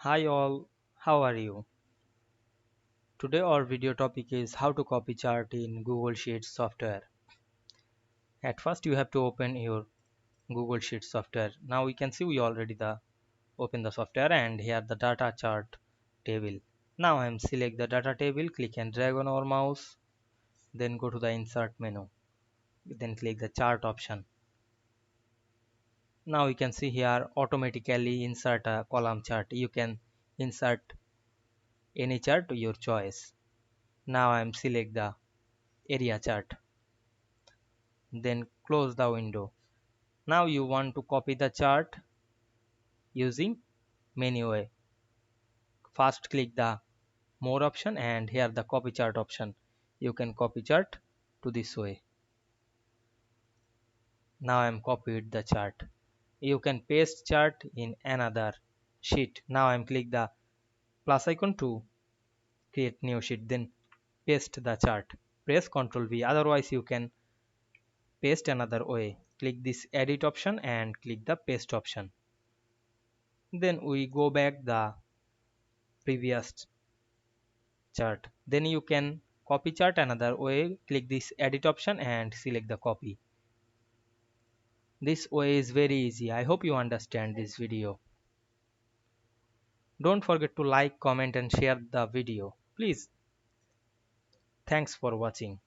Hi all, how are you? Today our video topic is how to copy chart in Google Sheets software. At first you have to open your Google Sheets software. Now we can see we already open the software and here the data chart table. Now I am select the data table, click and drag on our mouse, then go to the insert menu, then click the chart option. Now you can see here automatically insert a column chart. You can insert any chart to your choice. Now I am select the area chart, then close the window. Now you want to copy the chart using menu way. First click the more option and here the copy chart option. You can copy chart to this way. Now I am copied the chart. You can paste chart in another sheet. Now I am click the plus icon to create new sheet, then paste the chart. Press Ctrl V, otherwise you can paste another way. Click this edit option and click the paste option. Then we go back the previous chart. Then you can copy chart another way. Click this edit option and select the copy. This way is very easy. I hope you understand this video. Don't forget to like, comment and share the video. Please. Thanks for watching.